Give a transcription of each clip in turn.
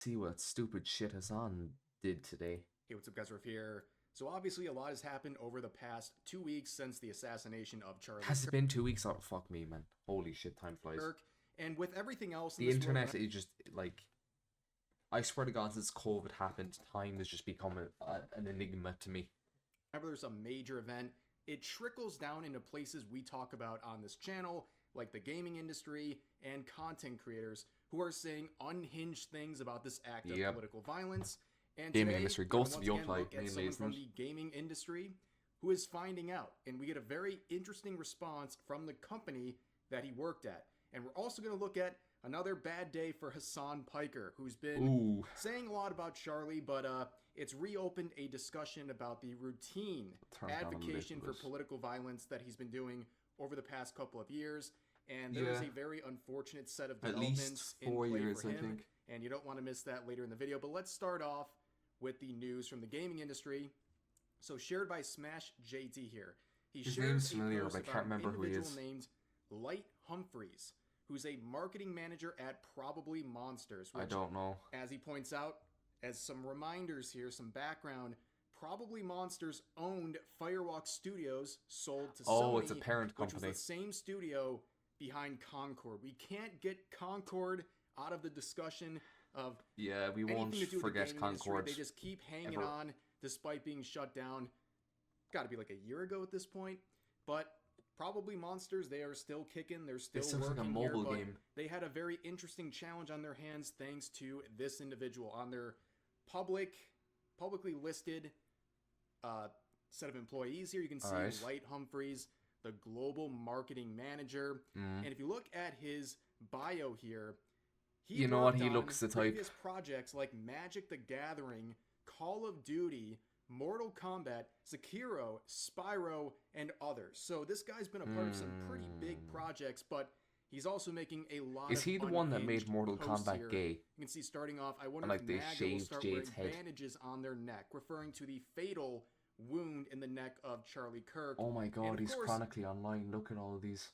See what stupid shit Hasan did today. Hey, what's up, guys? Riff here. So obviously, a lot has happened over the past 2 weeks since the assassination of Charlie Has it been 2 weeks? Oh, fuck me, man. Holy shit, time flies. Kirk, and with everything else in The this world, internet is just, like... I swear to God, since COVID happened, time has just become an enigma to me. whenever there's a major event, it trickles down into places we talk about on this channel, like the gaming industry and content creators who are saying unhinged things about this act of political violence. And Gaming today, industry, we're Ghost gonna of once again Yokai, look at mainly, someone isn't from it? the gaming industry who is finding out, and we get a very interesting response from the company that he worked at. And we're also going to look at another bad day for Hasan Piker, who's been saying a lot about Charlie, but it's reopened a discussion about the routine advocacy for political violence that he's been doing over the past couple of years. And there is a very unfortunate set of developments in play for him, and you don't want to miss that later in the video. But let's start off with the news from the gaming industry. So shared by Smash JT here. His name's familiar, but I can't remember who he is. Named Light Humphreys, who's a marketing manager at Probably Monsters. Which, I don't know. As he points out, as some reminders here, some background, Probably Monsters owned Firewalk Studios, sold to Sony. Oh, it's a parent company. Which was the same studio behind Concord. We can't get Concord out of the discussion of we won't forget Concord. They just keep hanging on despite being shut down. Got to be like a year ago at this point, but Probably Monsters, they are still kicking. They're still working like a mobile here, game. They had a very interesting challenge on their hands thanks to this individual on their publicly listed set of employees here. You can see Light Humphreys, the global marketing manager, and if you look at his bio here, he looks the type. Previous projects like Magic the Gathering, Call of Duty, Mortal Kombat, Sekiro, Spyro, and others. So this guy's been a part of some pretty big projects, but he's also making a lot Is he the one that made Mortal Kombat here. gay? You can see starting off, I wonder like if they Maga will start Jade's wearing head. bandages on their neck, referring to the fatal wound in the neck of Charlie Kirk. Oh my God, he's course, chronically online. Look at all of these.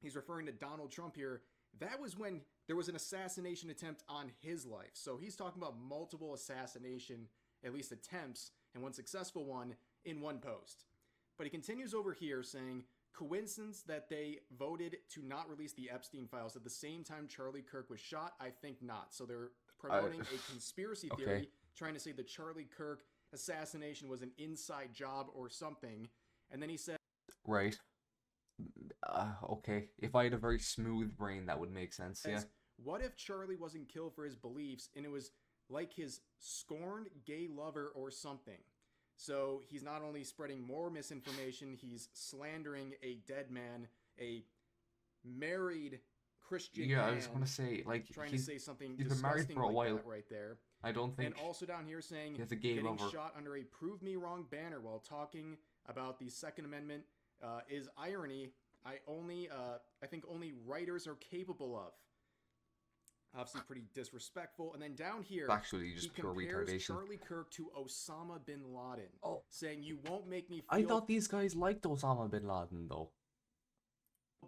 He's referring to Donald Trump here. That was when there was an assassination attempt on his life. So he's talking about multiple assassination, at least attempts, and one successful one in one post. But he continues over here saying, coincidence that they voted to not release the Epstein files at the same time Charlie Kirk was shot? I think not. So they're promoting a conspiracy theory, trying to say the Charlie Kirk assassination was an inside job or something. And then he said... Right. Okay. If I had a very smooth brain, that would make sense, yeah. What if Charlie wasn't killed for his beliefs and it was like his scorned gay lover or something? So he's not only spreading more misinformation, he's slandering a dead man, a married Christian man. I was going to say, like, trying to say something he's been married for a while. Right there. I don't think. And also down here saying he has a gay getting lover. shot under a "Prove Me Wrong" banner while talking about the Second Amendment is irony. I think only writers are capable of. Obviously pretty disrespectful. And then down here, actually just he pure compares retardation. Charlie Kirk to Osama bin Laden, saying you won't make me feel I thought these guys liked Osama bin Laden, though.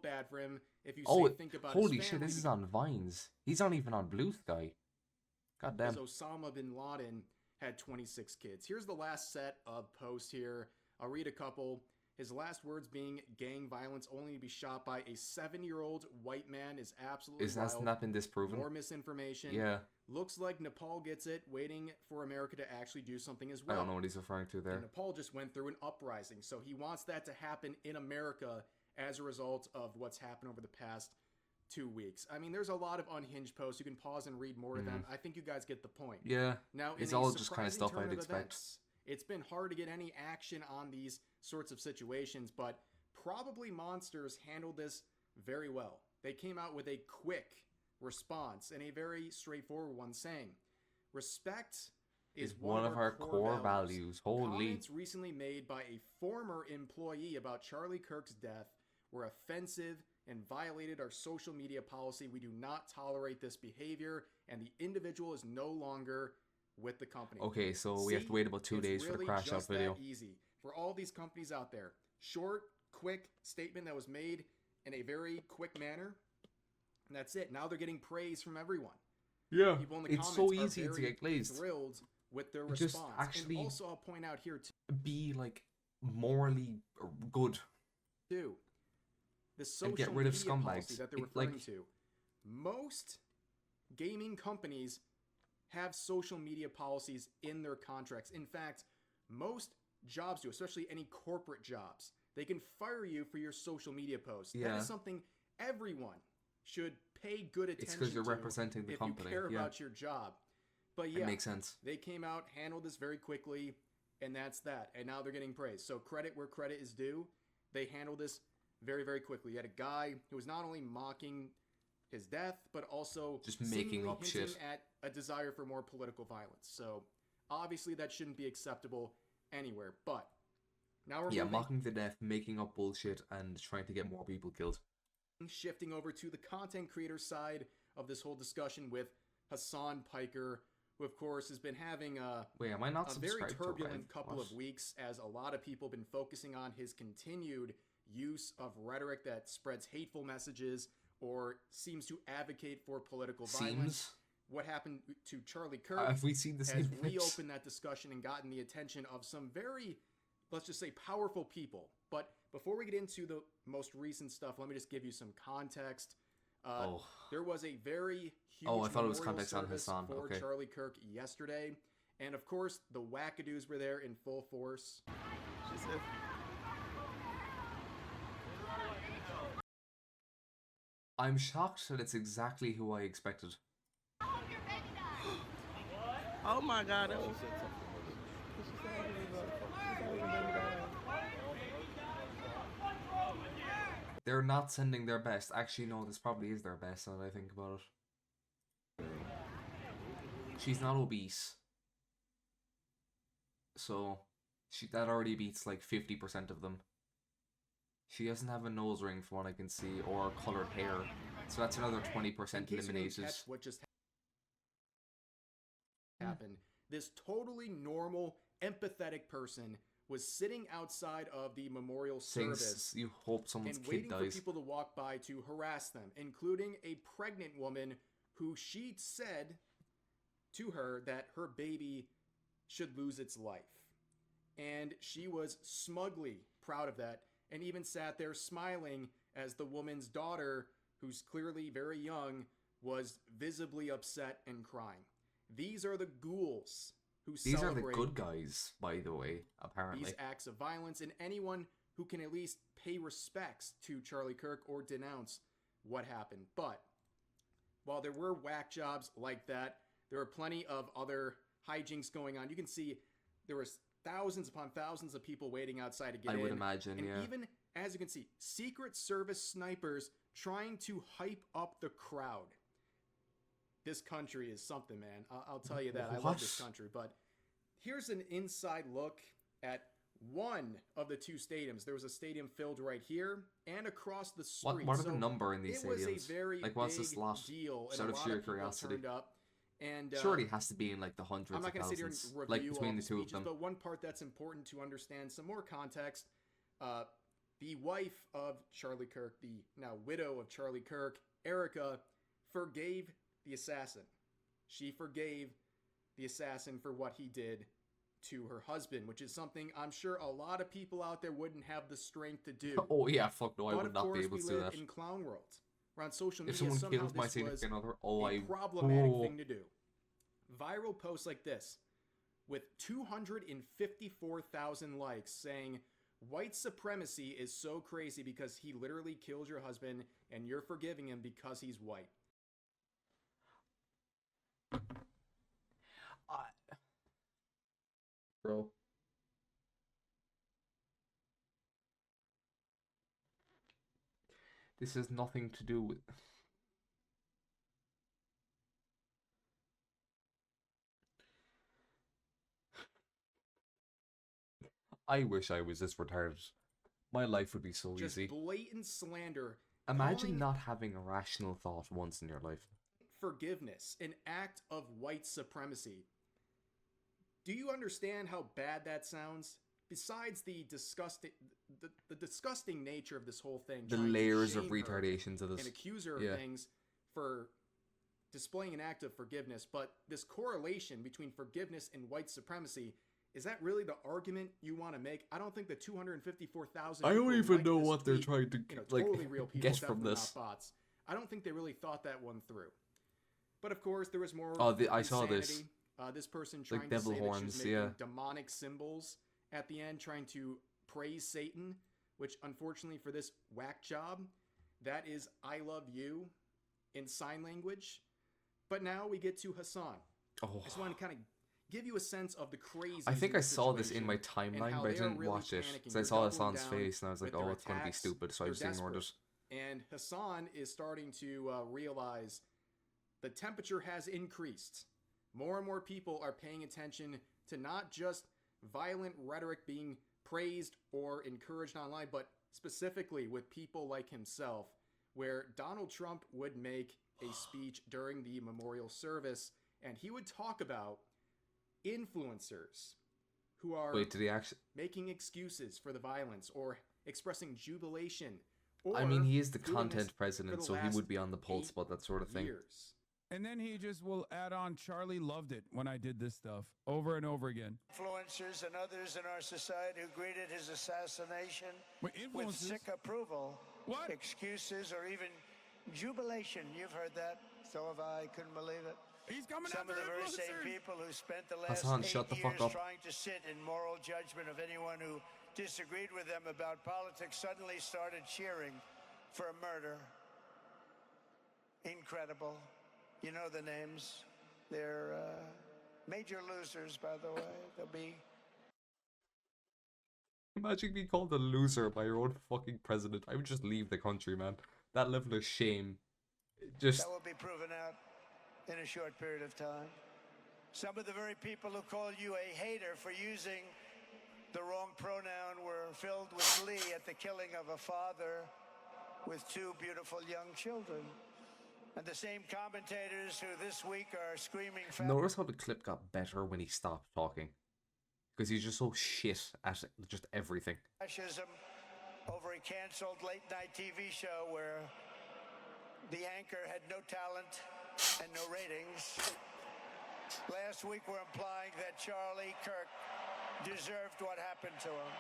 bad for him if you say think about holy his shit, family. this is on Vines. He's not even on Blue Sky. God damn. Because Osama bin Laden had 26 kids. Here's the last set of posts here. I'll read a couple. His last words being, gang violence only to be shot by a 7-year-old white man is absolutely wild. Has not been disproven? More misinformation. Yeah. Looks like Nepal gets it, waiting for America to actually do something as well. I don't know what he's referring to there. And Nepal just went through an uprising, so he wants that to happen in America as a result of what's happened over the past 2 weeks. I mean, there's a lot of unhinged posts. You can pause and read more of them. I think you guys get the point. Yeah. Now, it's all just kind of stuff I'd expect. It's been hard to get any action on these sorts of situations, but Probably Monsters handled this very well. They came out with a quick response and a very straightforward one saying, respect is one of our core values. Holy. Comments recently made by a former employee about Charlie Kirk's death were offensive and violated our social media policy. We do not tolerate this behavior, and the individual is no longer with the company. Okay, so we have to wait about 2 days for the crash out video. That easy for all these companies out there. Short, quick statement that was made in a very quick manner, and that's it. Now they're getting praise from everyone. Yeah, People in the it's comments so are easy to very get glazed. thrilled with their Just response. actually And also, I'll point out here be like morally good too, the and get social rid of media policy scumbags. that they're referring to. Most gaming companies have social media policies in their contracts. In fact, most jobs do, especially any corporate jobs. They can fire you for your social media posts. That Yeah, is something everyone should pay good it's attention because you're to representing the if company. you care Yeah, about your job. But it yeah, makes sense. they came out, handled this very quickly, and that's that. And now they're getting praise. So credit where credit is due. They handled this very, very quickly. You had a guy who was not only mocking his death, but also Just making up hinting shit. at a desire for more political violence. So obviously that shouldn't be acceptable anywhere. But now we're Yeah, moving, mocking the death, making up bullshit, and trying to get more people killed. shifting over to the content creator side of this whole discussion with Hasan Piker, who of course has been having Wait, am I not a very subscribed to turbulent Rev? couple What? of weeks as a lot of people have been focusing on his continued use of rhetoric that spreads hateful messages or seems to advocate for political violence. Seems. What happened to Charlie Kirk Have we seen the has same clips? reopened that discussion and gotten the attention of some very, let's just say, powerful people. But before we get into the most recent stuff, let me just give you some context. Oh. There was a very huge Oh, I thought it was memorial context on service Hasan. for Okay. Charlie Kirk yesterday. And of course, the wackadoos were there in full force. She said, I'm shocked that it's exactly who I expected. "Oh my God, that was." They're not sending their best. Actually, no, this probably is their best now that I think about it. She's not obese. So, that already beats like 50% of them. She doesn't have a nose ring from what I can see, or colored hair. So that's another 20% In case you didn't eliminated. catch what just happened, this totally normal, empathetic person was sitting outside of the memorial service Since you hope someone's and kid waiting for dies. people to walk by to harass them, including a pregnant woman who she said to her that her baby should lose its life. And she was smugly proud of that and even sat there smiling as the woman's daughter, who's clearly very young, was visibly upset and crying. These are the ghouls who These are the celebrate good guys, by the way, apparently. these acts of violence, and anyone who can at least pay respects to Charlie Kirk or denounce what happened. But while there were whack jobs like that, there were plenty of other hijinks going on. You can see there was thousands upon thousands of people waiting outside to get in. I would imagine, and yeah. even, as you can see, Secret Service snipers trying to hype up the crowd. This country is something, man. I'll tell you that. I love this country. But here's an inside look at one of the two stadiums. There was a stadium filled right here and across the street. What are So the number in these it was stadiums? a very Like, what's big this lot? deal, Just and out a of lot sheer of people curiosity. turned up. And Surely it has to be in like the hundreds I'm not of going to sit here and thousands. review Like all between the the two of speeches, them. but one part that's important to understand some more context. The wife of Charlie Kirk, the now widow of Charlie Kirk, Erica, forgave the assassin. She forgave the assassin for what he did to her husband, which is something I'm sure a lot of people out there wouldn't have the strength to do. Oh yeah, fuck no, I But would of not course, be able we to do live that. in clown world. We're on social media. If someone Somehow kills my this was significant other, oh, a I... problematic Oh. thing to do. Viral posts like this, with 254,000 likes, saying, "White supremacy is so crazy because he literally killed your husband and you're forgiving him because he's white." Bro. This has nothing to do with... I wish I was this retarded. My life would be so Just easy. blatant slander. Imagine calling not having a rational thought once in your life. forgiveness an act of white supremacy. Do you understand how bad that sounds? Besides the disgusting nature of this whole thing, The trying to layers of shame her retardation to and this. accuse her Yeah. of things for displaying an act of forgiveness, but this correlation between forgiveness and white supremacy, is that really the argument you want to make? I don't think the 254,000 I don't people who even liked know this what they're tweet, trying to totally real people, get from definitely this. not bots. I don't think they really thought that one through. But of course, there was more Oh, I saw this. insanity. This person trying to devil say horns, that she was making yeah. demonic symbols at the end, trying to praise Satan, which unfortunately for this whack job, that is I love you in sign language. But now we get to Hasan. Oh. I just want to kind of give you a sense of the crazy. I think I saw this in my timeline, but I didn't watch it. So I saw Hasan's face, and I was like, oh, it's going to be stupid, so I just ignored it. And Hasan is starting to realize the temperature has increased. More and more people are paying attention to not just violent rhetoric being praised or encouraged online, but specifically with people like himself, where Donald Trump would make a speech during the memorial service, and he would talk about influencers who are making excuses for the violence or expressing jubilation. I mean, he is the content president, so he would be on the pulse about that sort of thing. And then he just will add on, Charlie loved it when I did this stuff, over and over again. Influencers and others in our society who greeted his assassination with sick approval, excuses, or even jubilation. You've heard that. So have I. Couldn't believe it. He's coming Some of the very same people who spent the last Hasan, 8 shut the years fuck up. trying to sit in moral judgment of anyone who disagreed with them about politics suddenly started cheering for a murder. Incredible. You know the names. They're major losers, by the way. They'll be... Imagine being called a loser by your own fucking president. I would just leave the country, man. That level of shame. Just... That will be proven out in a short period of time. Some of the very people who call you a hater for using the wrong pronoun were filled with glee at the killing of a father with 2 beautiful young children. And the same commentators who this week are screaming... Notice how the clip got better when he stopped talking. Because he's just so shit at just everything. Fascism over a cancelled late-night TV show where the anchor had no talent and no ratings. Last week we're implying that Charlie Kirk deserved what happened to him.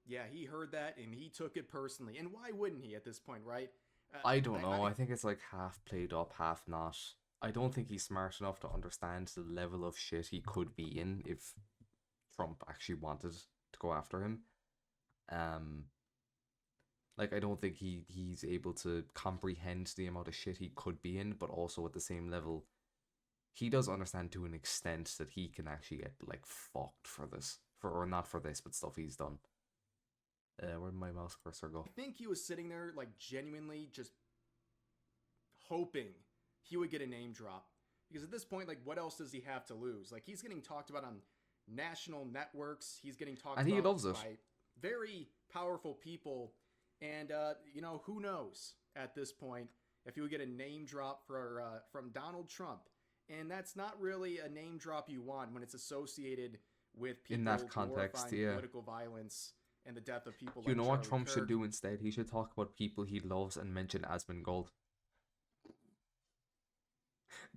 Yeah, he heard that and he took it personally. And why wouldn't he at this point, right? I don't know. I think it's like half played up, half not. I don't think he's smart enough to understand the level of shit he could be in if Trump actually wanted to go after him. Like, I don't think he's able to comprehend the amount of shit he could be in, but also at the same level, he does understand to an extent that he can actually get, like, fucked for this. Or not for this, but stuff he's done. Where'd my mouse cursor go? I think he was sitting there, like, genuinely just hoping he would get a name drop. Because at this point, like, what else does he have to lose? Like, he's getting talked about on national networks. He's getting talked about he loves it. by very powerful people. And, who knows at this point if he would get a name drop from Donald Trump. And that's not really a name drop you want when it's associated with people in that context, political violence and the death of people. You know what Trump Kirk. should do instead? He should talk about people he loves and mention Asmongold.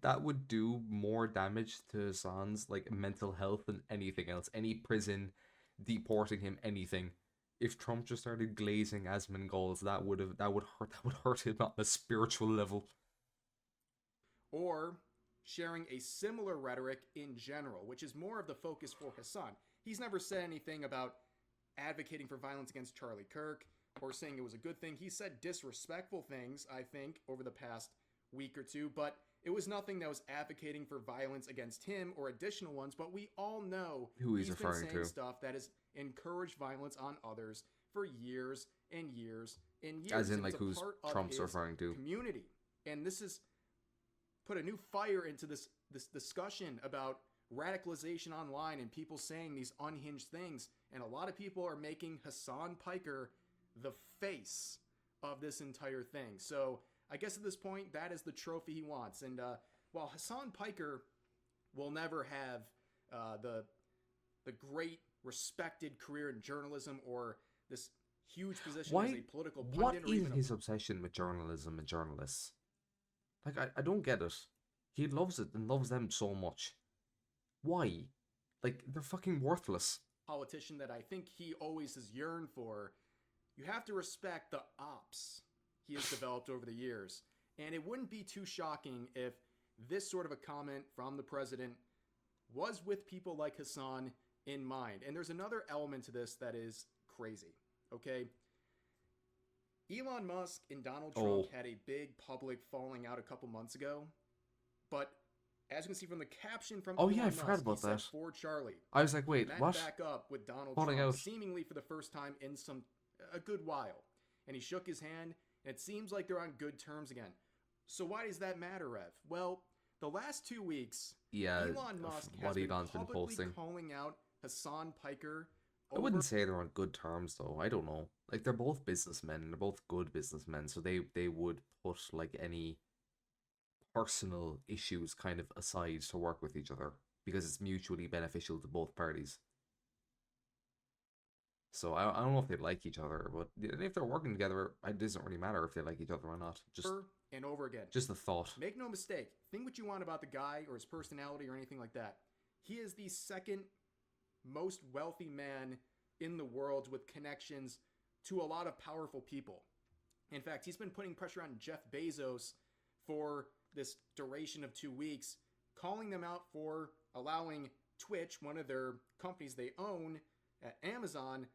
That would do more damage to Hasan's like mental health than anything else. Any prison, deporting him, anything. If Trump just started glazing Asmongold, that would hurt him on a spiritual level. Or sharing a similar rhetoric in general, which is more of the focus for Hasan. He's never said anything about advocating for violence against Charlie Kirk or saying it was a good thing. He said disrespectful things, I think, over the past week or two, but it was nothing that was advocating for violence against him or additional ones, but we all know who he's referring been saying to. Stuff that has encouraged violence on others for years and years and years. As in, like, who's Trump's referring to. Community. And this has put a new fire into this discussion about radicalization online and people saying these unhinged things. And a lot of people are making Hasan Piker the face of this entire thing. So I guess at this point, that is the trophy he wants. And while Hasan Piker will never have the great respected career in journalism or this huge position as a political pundit, what is his obsession with journalism and journalists? Like, I don't get it. He loves it and loves them so much. Why? Like, they're fucking worthless. Politician that I think he always has yearned for, you have to respect the ops he has developed over the years. And it wouldn't be too shocking if this sort of a comment from the president was with people like Hasan in mind. And there's another element to this that is crazy, okay? Elon Musk and Donald Trump had a big public falling out a couple months ago, but as you can see from the caption from Elon I Musk, forgot about he said that. for Charlie. I was like, wait, And that what? back up with Donald Falling Trump out. seemingly for the first time in a good while. And he shook his hand, and it seems like they're on good terms again. So why does that matter, Rev? Well, the last 2 weeks, Elon Musk has been publicly calling out Hasan Piker. I wouldn't say they're on good terms, though. I don't know. Like, they're both businessmen, and they're both good businessmen, so they would put, like, any personal issues kind of aside to work with each other, because it's mutually beneficial to both parties. So I don't know if they like each other, but if they're working together, it doesn't really matter if they like each other or not. Just over and over again. Just the thought. Make no mistake. Think what you want about the guy or his personality or anything like that. He is the second most wealthy man in the world with connections to a lot of powerful people. In fact, he's been putting pressure on Jeff Bezos for this duration of 2 weeks, calling them out for allowing Twitch, one of their companies they own at Amazon,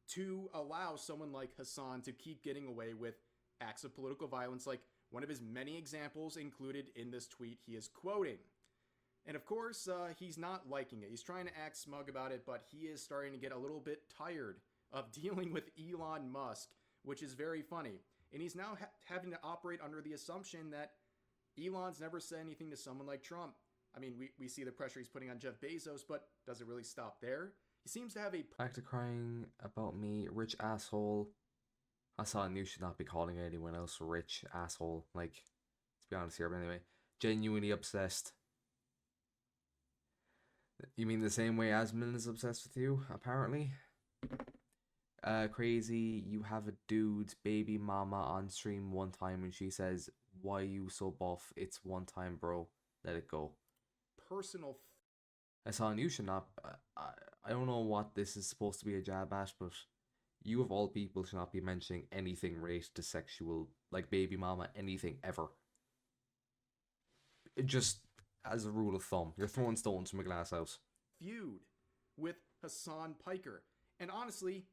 to allow someone like Hasan to keep getting away with acts of political violence, like one of his many examples included in this tweet he is quoting. And of course, he's not liking it. He's trying to act smug about it, but he is starting to get a little bit tired of dealing with Elon Musk, which is very funny. And he's now having to operate under the assumption that Elon's never said anything to someone like Trump. I mean, we see the pressure he's putting on Jeff Bezos, but does it really stop there? He seems to have a... Back to crying about me, rich asshole. Hasan, you should not be calling anyone else a rich asshole. Like, let's be honest here, but anyway. Genuinely obsessed. You mean the same way Asmin is obsessed with you, apparently? Crazy, you have a dude's baby mama on stream one time and she says, why you so buff? It's one time, bro. Let it go. Personal... Hasan, you should not... I don't know what this is supposed to be a jab at, but you of all people should not be mentioning anything related to sexual, like baby mama, anything, ever. Just as a rule of thumb, you're throwing stones from a glass house. Feud with Hasan Piker. And honestly,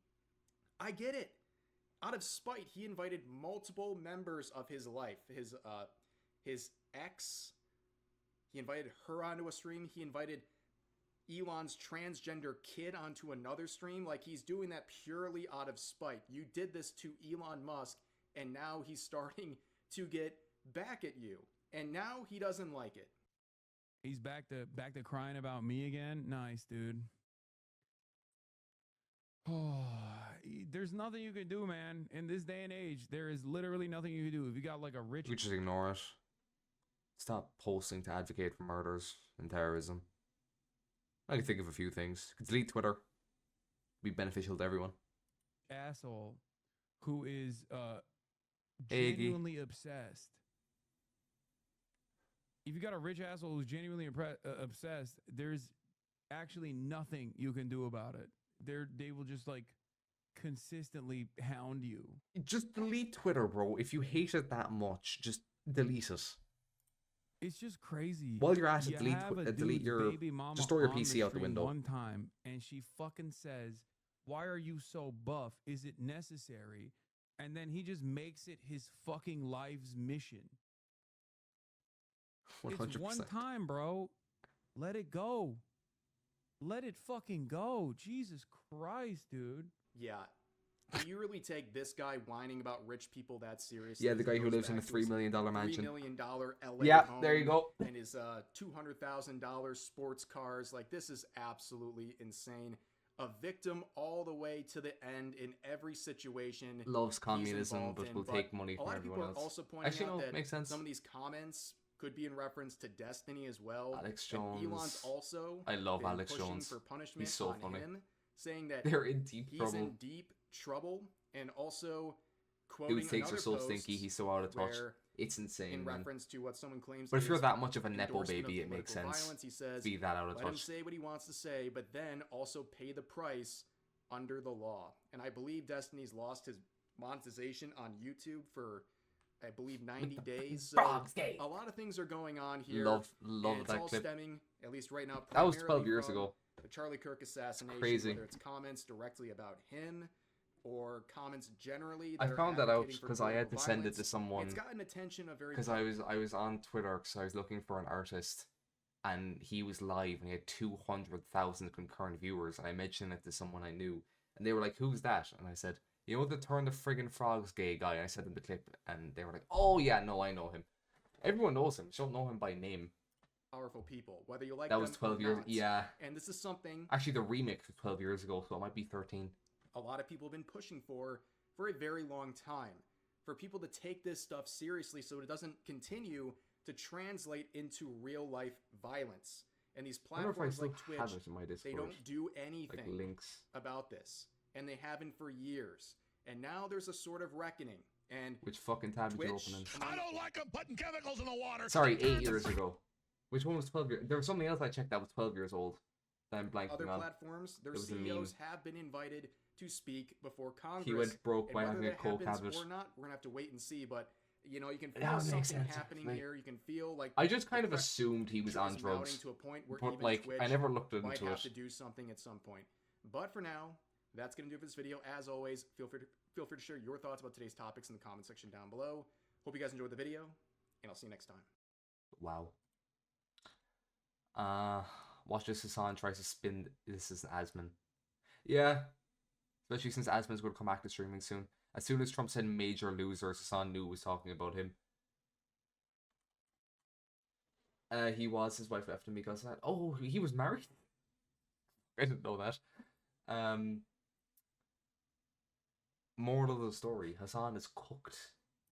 I get it. Out of spite, he invited multiple members of his life. His ex, he invited her onto a stream. He invited Elon's transgender kid onto another stream. Like, he's doing that purely out of spite. You did this to Elon Musk, and now he's starting to get back at you. And now he doesn't like it. He's back to crying about me again. Nice, dude. Oh, there's nothing you can do, man. In this day and age, there is literally nothing you can do. If you got like a rich... You just ignore it. Stop posting to advocate for murders and terrorism. I can think of a few things. Delete Twitter. Be beneficial to everyone. Asshole who is genuinely obsessed. If you got a rich asshole who's genuinely obsessed, there's actually nothing you can do about it. They will just like consistently hound you. Just delete Twitter, bro. If you hate it that much, just delete it. It's just crazy. While you're at it, delete your... Just throw your PC out the window. One time, and she fucking says, why are you so buff? Is it necessary? And then he just makes it his fucking life's mission. 100%. It's one time, bro. Let it go. Let it fucking go. Jesus Christ, dude. Yeah. Do you really take this guy whining about rich people that seriously? Yeah, the guy who lives in a $3 million mansion. $3 million LA yeah, home there you go. And his $200,000 sports cars. Like, this is absolutely insane. A victim all the way to the end in every situation. Loves communism, but will take money from everyone else. A lot of people are also pointing Actually, out no, that makes sense. Some of these comments could be in reference to Destiny as well. Alex Jones. And Elon's also I love been Alex pushing Jones. for punishment He's so on funny. him, saying that they're in deep he's trouble. in deep trouble, and also quoting Dude's takes are another so post stinky, he's so out of touch. where, It's insane, in man. reference to what someone claims. But if is you're that much of a nepo endorsement of baby, it makes political sense. Violence, he says, Be that out of let him touch. say what he wants to say, but then also pay the price under the law. And I believe Destiny's lost his monetization on YouTube for, I believe, 90 days. So a lot of things are going on here. Love and it's that all clip. stemming, at least right now, That was primarily 12 years from ago. the Charlie Kirk assassination, Crazy. whether it's comments directly about him or comments generally. I That are found that out advocating for because I had to political send it violence. to someone. It's gotten attention of very Because I was on Twitter because I was looking for an artist, and he was live and he had 200,000 concurrent viewers. And I mentioned it to someone I knew, and they were like, "Who's that?" And I said, "You know the Turn the Friggin' Frogs gay guy." And I sent them the clip, and they were like, "Oh yeah, no, I know him." Everyone knows him. Just don't know him by name. powerful people, whether you like That them was 12 or years. not. Yeah, And this is something actually, the remix was 12 years ago, so it might be 13. a lot of people have been pushing for a very long time. For people to take this stuff seriously so it doesn't continue to translate into real life violence. And these I wonder if I platforms still like Twitch, have it in my Discord. they don't do like anything links, about this. And they haven't for years. And now there's a sort of reckoning. And which fucking tab did you Twitch, open in? I don't like them putting chemicals in the water. Sorry, 8 years ago. Which one was 12 years? There was something else I checked that was 12 years old. That I'm blanking other on. platforms, their It was a CEOs meme. have been invited to speak before Congress. He went broke and by whether having a that coke happens habit. or not, we're gonna have to wait and see. But you know, you can feel That would make something sense, happening actually. here. You can feel like I just kind of the assumed he was pressure on is mounting drugs. to a point where But even like, Twitch I never looked might into have it. to do something at some point. But for now, that's gonna do it for this video. As always, feel free to share your thoughts about today's topics in the comment section down below. Hope you guys enjoyed the video, and I'll see you next time. Wow. Watch this. Hasan tries to spin this as Asman. Yeah. Especially since Asman's going to come back to streaming soon. As soon as Trump said major losers, Hasan knew it was talking about him. He was. His wife left him because of that. Oh, he was married? I didn't know that. Moral of the story, Hasan is cooked.